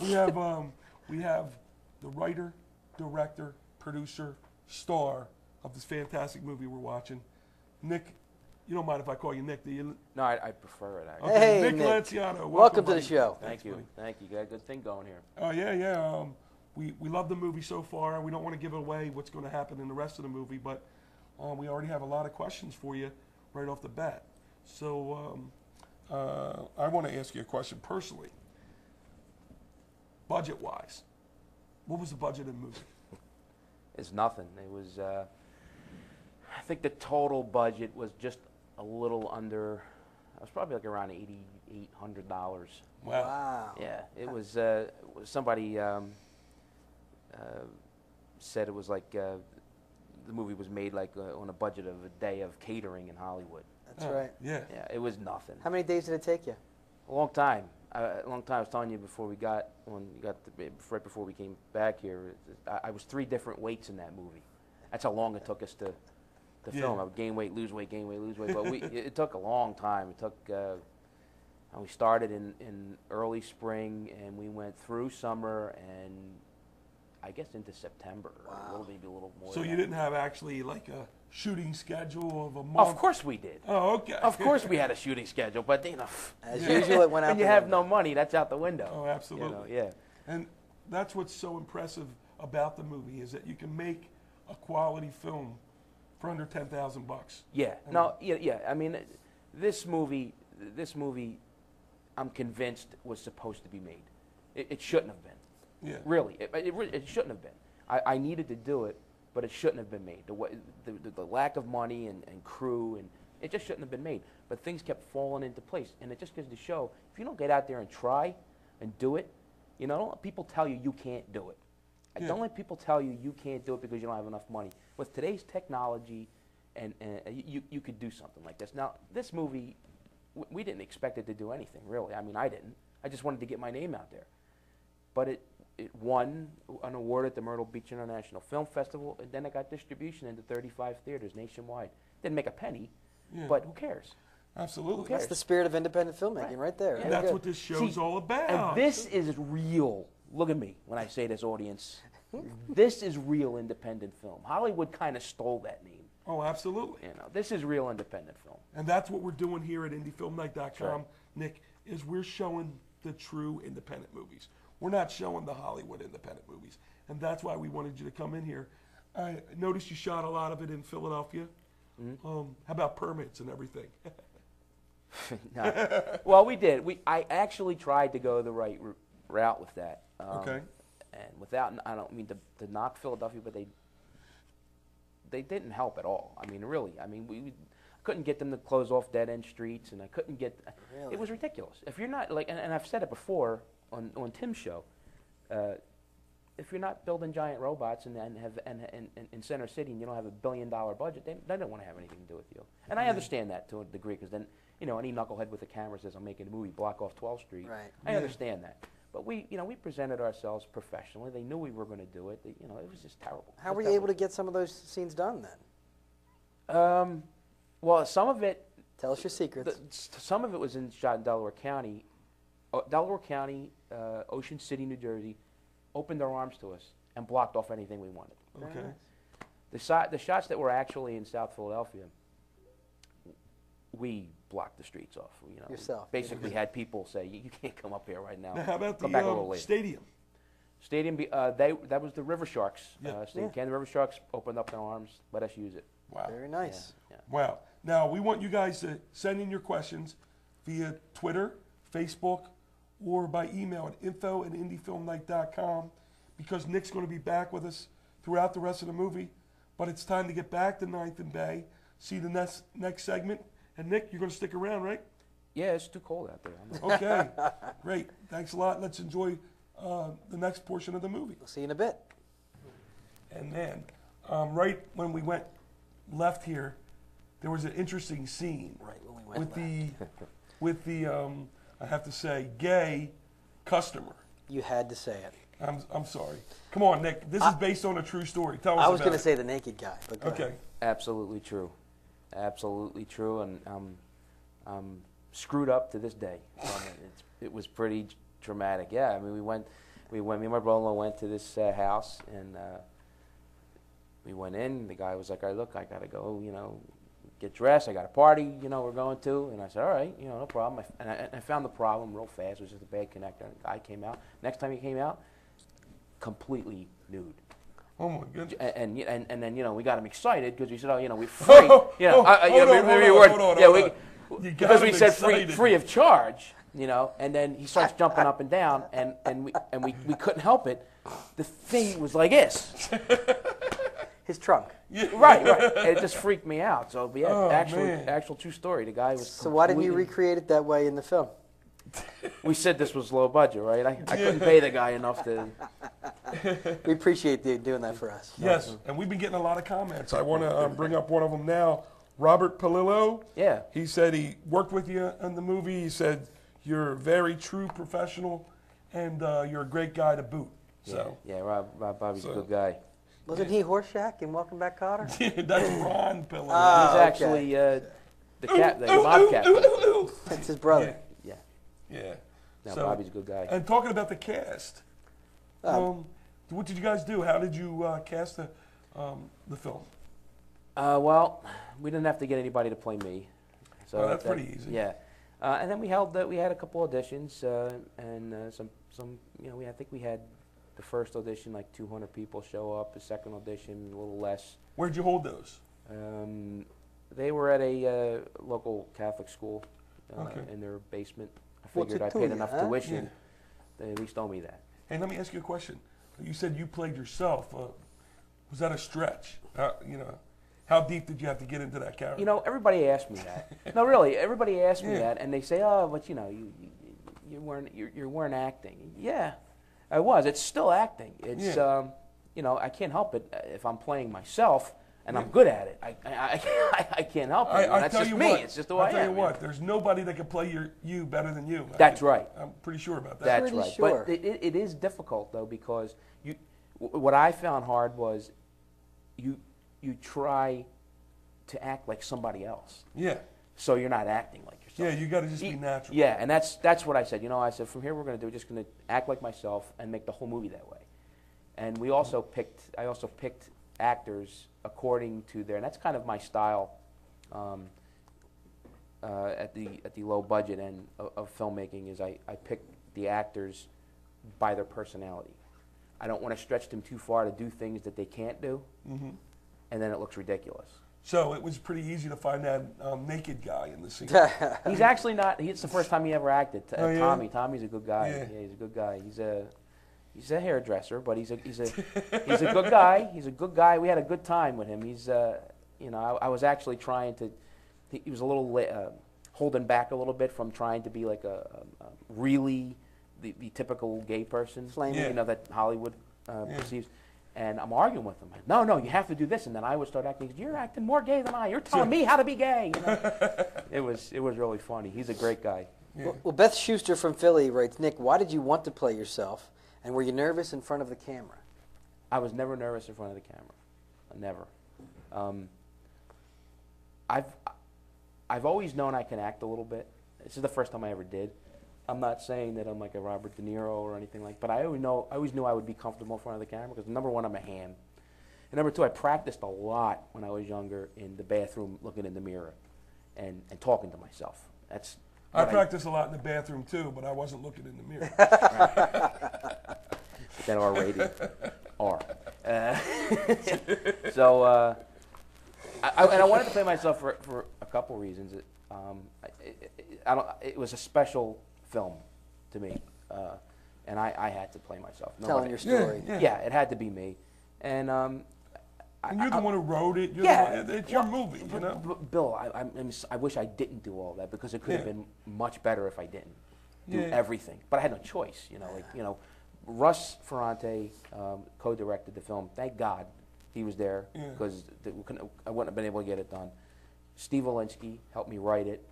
we have the writer, director, producer, star of this fantastic movie we're watching, Nick. You don't mind if I call you Nick, do you? No, I prefer it, actually. Okay, Hey, Nick Nick. Lanciano. Welcome to the buddy. show. Thank you. buddy. Thank you. Got a good thing going here. Oh, yeah. We love the movie so far. We don't want to give away what's going to happen in the rest of the movie, but we already have a lot of questions for you right off the bat. So I want to ask you a question personally. Budget-wise, what was the budget of the movie? It's nothing. It was, I think the total budget was just a little under, it was probably like around $8,800. Wow. Yeah, it was somebody said it was like the movie was made like on a budget of a day of catering in Hollywood. That's right. Yeah. Yeah, it was nothing. How many days did it take you? A long time. A long time. I was telling you before we got right before we came back here. I was 3 different weights in that movie. That's how long it took us to film. I would gain weight, lose weight, gain weight, lose weight. But it took a long time. It took. And we started in early spring, and we went through summer, and I guess into September, or maybe a little more. So you didn't have actually like a shooting schedule of a month? Of course we did. Oh, okay. Of course we had a shooting schedule, but As usual, it went out when you the have window. no money, that's out the window. Oh, absolutely. You know, yeah. And that's what's so impressive about the movie is that you can make a quality film for under $10,000. Yeah. No. Yeah. I mean, this movie, I'm convinced was supposed to be made. It shouldn't have been. Yeah. Really, it shouldn't have been. I needed to do it, but it shouldn't have been made. The lack of money and crew, and it just shouldn't have been made. But things kept falling into place, and it just goes to show, if you don't get out there and try and do it, you know, don't let people tell you can't do it. Yeah. Don't let people tell you can't do it because you don't have enough money. With today's technology, and you could do something like this. Now, this movie, we didn't expect it to do anything, really. I mean, I didn't. I just wanted to get my name out there. But it won an award at the Myrtle Beach International Film Festival, and then it got distribution into 35 theaters nationwide. Didn't make a penny, but who cares? Absolutely. That's the spirit of independent filmmaking right there. And Very that's good. what this show's all about. And this is real. Look at me when I say this, audience. This is real independent film. Hollywood kind of stole that name. Oh, absolutely. You know, this is real independent film. And that's what we're doing here at IndieFilmNight.com, right. Nick, is we're showing the true independent movies. We're not showing the Hollywood independent movies. And that's why we wanted you to come in here. I noticed you shot a lot of it in Philadelphia. Mm-hmm. How about permits and everything? No. Well, we did. I actually tried to go the right route with that. Okay. And without, I don't mean to knock Philadelphia, but they didn't help at all. I mean, really. I mean, we couldn't get them to close off dead-end streets, and I couldn't get. Really? It was ridiculous. If you're not like, and I've said it before on Tim's show, if you're not building giant robots and have in Center City and you don't have $1 billion budget, they don't want to have anything to do with you. And I understand that to a degree, because then, you know, any knucklehead with a camera says, I'm making a movie, block off 12th Street. Right. I understand that. But we presented ourselves professionally. They knew we were going to do it. You know, it was just terrible. How were you able to get some of those scenes done then? Well, some of it, Tell us your secrets. some of it was shot in Delaware County. Delaware County, Ocean City, New Jersey, opened their arms to us and blocked off anything we wanted. Okay. The shots that were actually in South Philadelphia, we blocked the streets off. You know, Yourself. Basically, had people say, "You can't come up here right now." Now, how about Come back a little the later. stadium? Stadium, that was the River Sharks. Yeah. Stadium. The River Sharks opened up their arms, let us use it. Wow. Very nice. Yeah. Wow. Now, we want you guys to send in your questions via Twitter, Facebook, or by email at info@indiefilmnight.com, because Nick's going to be back with us throughout the rest of the movie. But it's time to get back to 9th and Bay, see the next segment. And Nick, you're going to stick around, right? Yeah, it's too cold out there. Okay. Great. Thanks a lot. Let's enjoy the next portion of the movie. We'll see you in a bit. And man, right when we left here, there was an interesting scene. Right when we went with the I have to say, gay customer. You had to say it. I'm sorry. Come on, Nick. This is based on a true story. Tell us I was about going to it. say the naked guy, but go Okay. ahead. Absolutely true. Absolutely true, and I'm screwed up to this day. It was pretty traumatic. Yeah, I mean, we went. Me and my brother-in-law went to this house, and we went in. The guy was like, "All right, look, I gotta go. Get dressed. I got a party. We're going to." And I said, "All right, no problem." I found the problem real fast. It was just a bad connector. And the guy came out. Next time he came out, completely nude. Oh my goodness. And then we got him excited because we said, we're free. Hold on. Because we said free of charge. And then he starts jumping up and down, and we couldn't help it. The thing was like this. His trunk. Right. It just freaked me out. So, but yeah, Oh, actual true story. The guy was. So why didn't you completely- recreate it that way in the film? We said this was low budget, right? I couldn't pay the guy enough to. We appreciate you doing that for us. Yes, and we've been getting a lot of comments. I want to bring up one of them now. Robert Palillo. Yeah. He said he worked with you in the movie. He said you're a very true professional, and you're a great guy to boot. So Yeah, Bobby's So- a good guy. Wasn't he Horseshack in Welcome Back, Kotter? that's Ron Palillo. Ah. He's okay. actually the Bobcat. That's his brother. Yeah. Yeah. No, So- Bobby's a good guy. And talking about the cast, what did you guys do? How did you cast the film? Well, we didn't have to get anybody to play me. So Oh, that's pretty easy. Yeah. And then we had a couple auditions, and some I think we had the first audition, like 200 people show up. The second audition, a little less. Where'd you hold those? They were at a local Catholic school Okay. in their basement. I What's figured it I to paid you, enough huh? tuition. They at least owe me that. Hey, let me ask you a question. You said you played yourself. Was that a stretch? How deep did you have to get into that character? Everybody asked me that. No, really, everybody asked me Yeah. that, and they say, "Oh, but you weren't acting." Yeah, I was. It's still acting. It's I can't help it if I'm playing myself and I'm good at it. I can't help it. I That's tell just you me. what, It's just the way I tell am. you what, there's nobody that can play you better than you. That's right. I'm pretty sure about that. That's Pretty right. sure. But it is difficult though because what I found hard was you try to act like somebody else, Yeah. so you're not acting like yourself. Yeah, you got to just be natural. Yeah, and that's what I said. I said from here we're going to just going to act like myself and make the whole movie that way. And I also picked actors according to and that's kind of my style at the low budget end of filmmaking is I pick the actors by their personality. I don't want to stretch them too far to do things that they can't do, and then it looks ridiculous. So it was pretty easy to find that naked guy in the scene. He's actually not. It's the first time he ever acted. Oh, yeah? Tommy. Tommy's a good guy. Yeah. Yeah, he's a good guy. He's a hairdresser, but he's a good guy. He's a good guy. We had a good time with him. He's I was actually trying to. He was a little holding back a little bit from trying to be like a really the typical gay person. Flaming. Yeah. That Hollywood perceives. And I'm arguing with him. No, you have to do this. And then I would start acting. You're acting more gay than I. You're telling me how to be gay. It was really funny. He's a great guy. Yeah. Well, Beth Schuster from Philly writes, Nick, why did you want to play yourself, and were you nervous in front of the camera? I was never nervous in front of the camera. Never. I've always known I can act a little bit. This is the first time I ever did. I'm not saying that I'm like a Robert De Niro or anything like, but I always knew I would be comfortable in front of the camera because number one, I'm a ham, and number two, I practiced a lot when I was younger in the bathroom, looking in the mirror, and talking to myself. That's I what practiced a lot in the bathroom too, but I wasn't looking in the mirror. That R rated R. So I wanted to play myself for a couple reasons. It was a special film to me, and I had to play myself. Telling your story. Yeah, it had to be me, and And you're the one who wrote it. It's your movie, you know. Bill, I wish I didn't do all that because it could have been much better if I didn't do Yeah. everything. But I had no choice, Russ Ferrante co-directed the film. Thank God he was there Yeah. because I wouldn't have been able to get it done. Steve Olinsky helped me write it.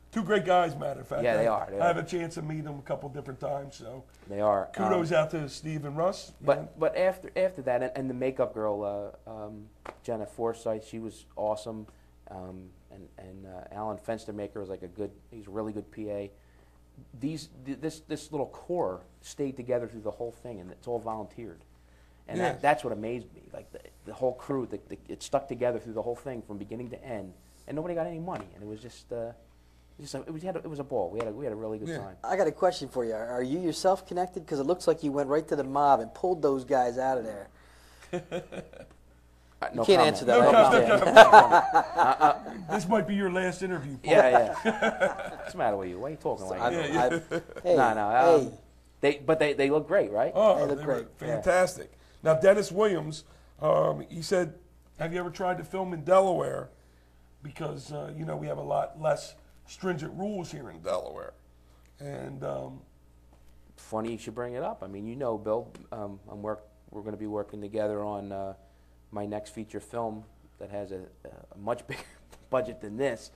Two great guys, matter of fact. Yeah, they are. I have a chance to meet them a couple different times, so They are. kudos out to Steve and Russ. But after that, and the makeup girl, Jenna Forsythe, she was awesome, and Alan Fenstermaker was like he's a really good PA. this little core stayed together through the whole thing, and it's all volunteered. And Yeah. that's what amazed me. Like the whole crew, it stuck together through the whole thing from beginning to end, and nobody got any money, and it was it was a ball. We had a really good Yeah. time. I got a question for you. Are you yourself connected? Because it looks like you went right to the mob and pulled those guys out of there. No can't comment. answer that. No I comment. understand. This might be your last interview, Paul. Yeah. What's the matter with you? Why are you talking like that? Hey, No. hey, They look great, right? Oh, They look were great. fantastic. Now, Dennis Williams, he said, have you ever tried to film in Delaware? Because, we have a lot less stringent rules here in Delaware. And, Funny you should bring it up. I mean, Bill, we're going to be working together on my next feature film that has a much bigger budget than this.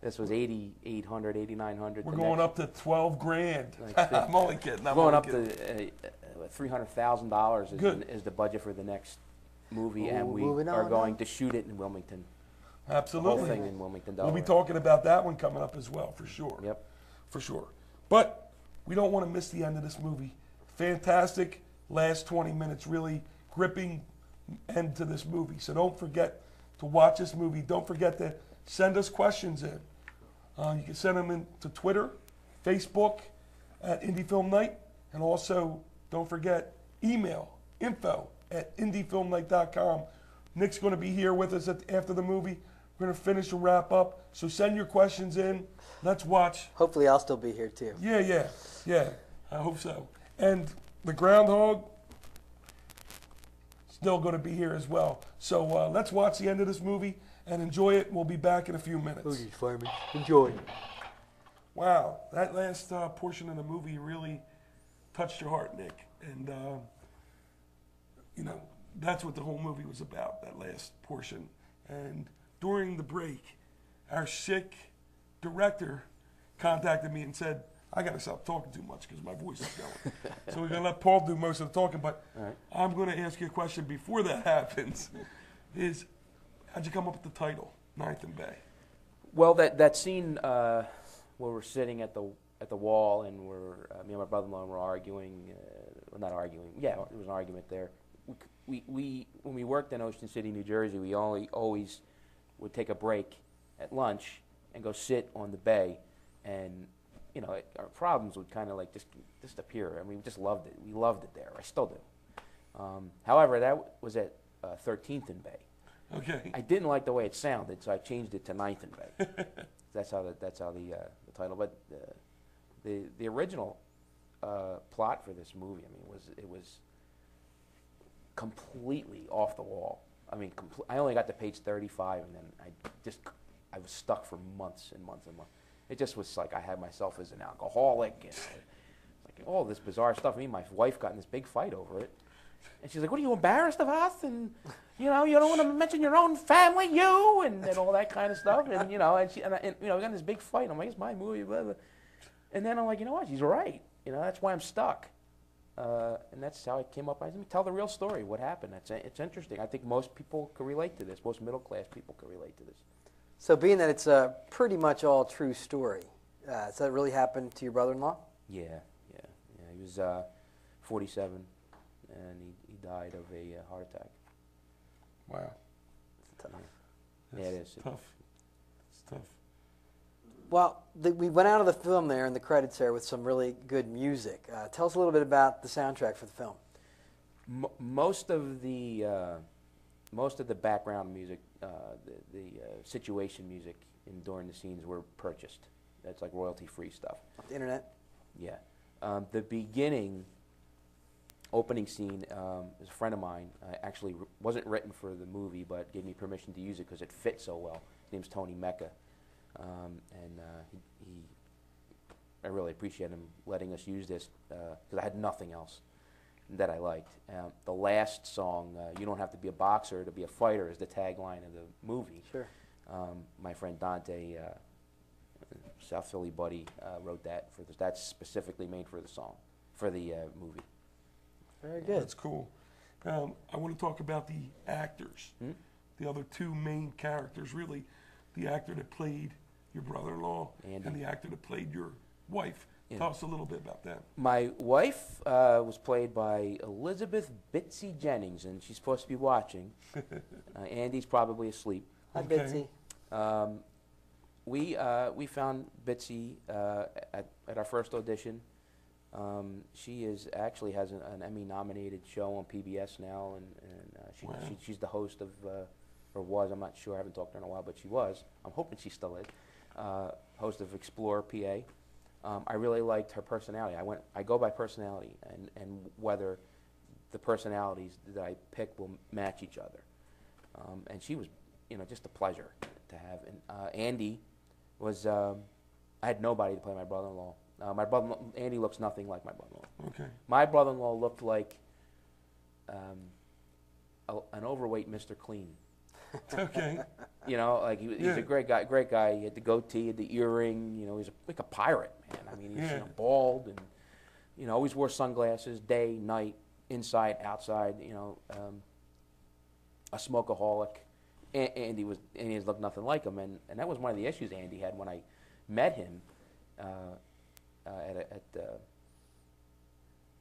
This was $8,800, $8,900. we're going up to 12 grand. Like I'm only kidding. I'm Going only up kidding. to $300,000 Good. is the budget for the next movie, and we moving are on going now. to shoot it in Wilmington. The Absolutely. whole thing in Wilmington, We'll Delaware. be talking about that one coming up as well, for sure. Yep. For sure. But we don't want to miss the end of this movie. Fantastic last 20 minutes, really gripping end to this movie. So don't forget to watch this movie. Don't forget to send us questions in. You can send them in to Twitter, Facebook at Indie Film Night, and also don't forget email info@indiefilmnight.com. Nick's going to be here with us after the movie. We're going to finish and wrap up. So send your questions in. Let's watch. hopefully I'll still be here too. Yeah. I hope so. And the groundhog still going to be here as well. So let's watch the end of this movie and enjoy it. We'll be back in a few minutes. Fireman. Enjoy. Wow, that last portion of the movie really touched your heart, Nick. And that's what the whole movie was about. That last portion. And during the break, our sick director contacted me and said, I got to stop talking too much because my voice is going. So we're going to let Paul do most of the talking, but right. I'm going to ask you a question before that happens. How'd you come up with the title, Ninth and Bay? Well, that scene where we're sitting at the wall and me and my brother-in-law were arguing, not arguing. Yeah, there was an argument there. We when we worked in Ocean City, New Jersey, we always would take a break at lunch and go sit on the bay, and our problems would kind of like just disappear. I mean, we just loved it. We loved it there. I still do. However, that was at 13th and Bay. Okay. I didn't like the way it sounded, so I changed it to 9th and Bay. That's how the title. But the original plot for this movie, I mean, was completely off the wall. I mean, I only got to page 35, and then I was stuck for months and months and months. It just was like I had myself as an alcoholic, and like all this bizarre stuff. Me and my wife got in this big fight over it, and she's like, "What are you embarrassed of us?" And you don't want to mention your own family, and all that kind of stuff. And we got in this big fight. I'm like, "It's my movie," blah, blah. And then I'm like, you know what? She's right. That's why I'm stuck. And that's how I came up. I said, tell the real story. What happened? It's interesting. I think most people could relate to this. Most middle class people could relate to this. So being that it's a pretty much all true story, does that really happen to your brother-in-law? Yeah. He was 47, and he died of a heart attack. Wow. Yeah, it is. Tough. It's tough. Well, we went out of the film there in the credits there with some really good music. Tell us a little bit about the soundtrack for the film. Most of the background music, the situation music during the scenes were purchased. That's like royalty-free stuff. Off the internet? Yeah. The beginning opening scene is a friend of mine. Actually wasn't written for the movie, but gave me permission to use it because it fit so well. His name's Tony Mecca. I really appreciate him letting us use this because I had nothing else that I liked. The last song, "You Don't Have to Be a Boxer to Be a Fighter," is the tagline of the movie. Sure. My friend Dante, South Philly buddy, wrote that for this. That's specifically made for the song, for the movie. Very good. That's cool. I want to talk about the actors. The other two main characters, really. The actor that played your brother-in-law Andy. and the actor that played your wife, Yeah. Tell us a little bit about that. My wife was played by Elizabeth Bitsy Jennings, and she's supposed to be watching. Andy's probably asleep. Hi, Okay. Bitsy. We found Bitsy at our first audition. She actually has an Emmy-nominated show on PBS now, and Wow. she's the host of, or was, I'm not sure, I haven't talked to her in a while, but she was. I'm hoping she still is. Host of Explore PA. I really liked her personality. I go by personality and whether the personalities that I pick will match each other. And she was, just a pleasure to have. And Andy was, I had nobody to play my brother-in-law. Andy looks nothing like my brother-in-law. Okay. My brother-in-law looked like an overweight Mr. Clean. Okay. Like he's Yeah. a great guy. He had the goatee, he had the earring. He's like a pirate, man. I mean, he's Yeah. bald and always wore sunglasses, day, night, inside, outside. A smokeaholic. Andy looked nothing like him, and that was one of the issues Andy had when I met him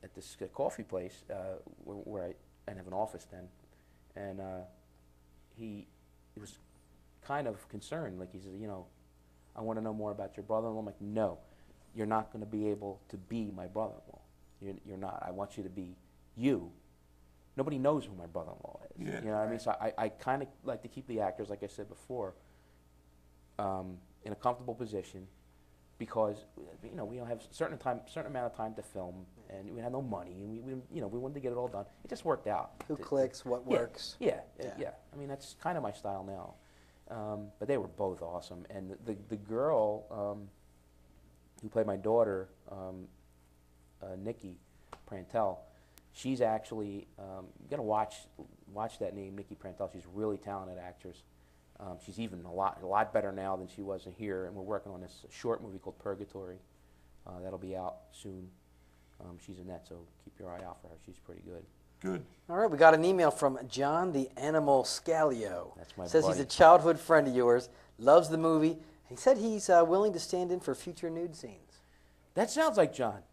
at this coffee place where I have an office then, and he was kind of concerned. Like he said, I want to know more about your brother-in-law. I'm like, no, you're not going to be able to be my brother-in-law. You're not. I want you to be you. Nobody knows who my brother-in-law is. Yeah. You know what I mean? So I kind of like to keep the actors, like I said before, in a comfortable position, because we don't have a certain amount of time to film, and we had no money, and we wanted to get it all done. It just worked out. Who clicks? What works? Yeah. Yeah. I mean, that's kind of my style now. But they were both awesome, and the girl who played my daughter, Nikki Prantel, she's actually you got to watch that name, Nikki Prantel. She's a really talented actress. She's even a lot better now than she was in here, and we're working on this short movie called Purgatory. That'll be out soon. She's in that, so keep your eye out for her. She's pretty good. Good. All right, we got an email from John the Animal Scalio. That's my Says buddy. he's a childhood friend of yours, loves the movie. He said he's willing to stand in for future nude scenes. That sounds like John.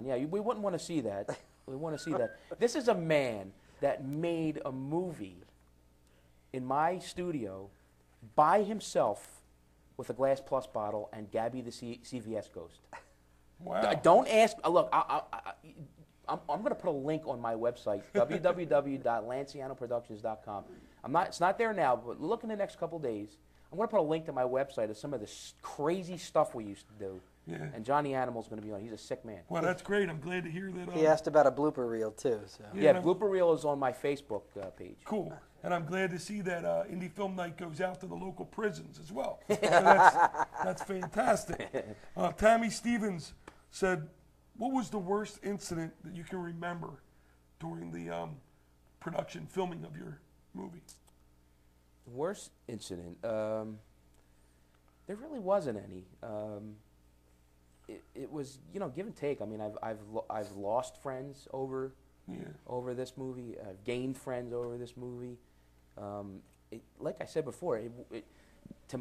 Yeah, we wouldn't want to see that. We want to see that. This is a man that made a movie in my studio by himself with a Glass Plus bottle and Gabby the CVS ghost. Wow. Don't ask. Look, I'm going to put a link on my website, www.lancianoproductions.com. It's not there now, but look in the next couple days. I'm going to put a link to my website of some of the crazy stuff we used to do. Yeah. And Johnny Animal's going to be on. He's a sick man. Well, that's great. I'm glad to hear that. He asked about a blooper reel, too. So. Yeah, and Blooper Reel is on my Facebook page. Cool. And I'm glad to see that Indie Film Night goes out to the local prisons as well. So that's fantastic. Tammy Stevens said, what was the worst incident that you can remember during the production filming of your movie? Worst incident? There really wasn't any. It was, give and take. I mean, I've lost friends over this movie. I've gained friends over this movie. Like I said before, to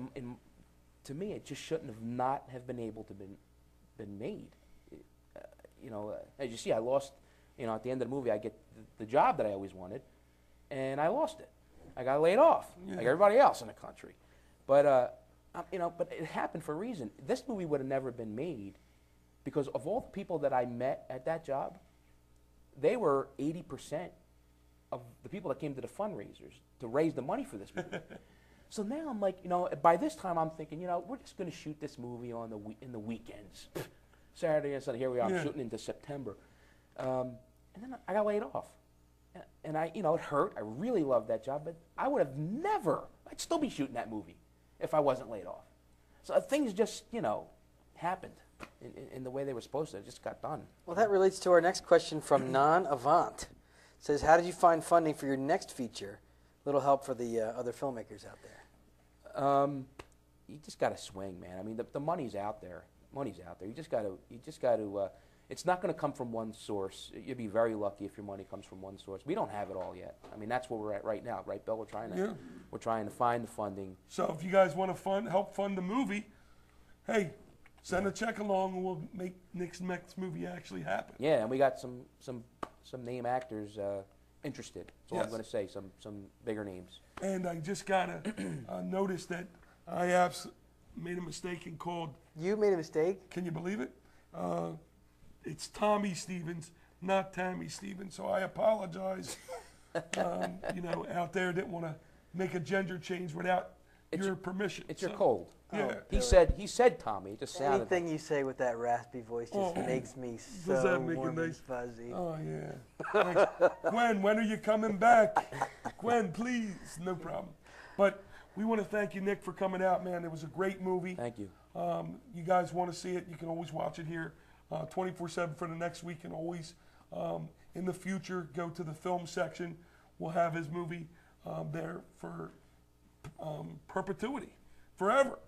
me, it just shouldn't have been able to been made. As you see, I lost. At the end of the movie, I get the job that I always wanted, and I lost it. I got laid off, like everybody else in the country. But but it happened for a reason. This movie would have never been made because of all the people that I met at that job, they were 80% of the people that came to the fundraisers to raise the money for this movie. So now I'm like, by this time I'm thinking, we're just going to shoot this movie in the weekends. Saturday and Sunday, here we are, I'm shooting into September. And then I got laid off. And it hurt. I really loved that job, but I would have never, I'd still be shooting that movie if I wasn't laid off. So things just, happened in the way they were supposed to. It just got done. Well, that relates to our next question from Non Avant. It says, how did you find funding for your next feature? Little help for the other filmmakers out there. You just got to swing, man. I mean, the money's out there. Money's out there. You just got to. It's not going to come from one source. You'd be very lucky if your money comes from one source. We don't have it all yet. I mean, that's where we're at right now, right, Bill? We're trying to find the funding. So if you guys want to help fund the movie, hey, Send a check along, and we'll make Nick's next movie actually happen. Yeah, and we got some name actors interested. That's all Yes. I'm going to say. Some bigger names. And I just gotta notice that I made a mistake and called. You made a mistake. Can you believe it? It's Tommy Stevens, not Tammy Stevens. So I apologize. Out there didn't want to make a gender change without your permission. It's your So, cold. Yeah. He said Tommy. It just sounded. Anything you say with that raspy voice just makes me so that make it warm and nice? fuzzy. Oh yeah. Thanks. Gwen, when are you coming back? Gwen, please. No problem. But we want to thank you, Nick, for coming out, man. It was a great movie. Thank you. You guys want to see it, you can always watch it here 24/7 for the next week, and always in the future go to the film section. We'll have his movie there for perpetuity, forever.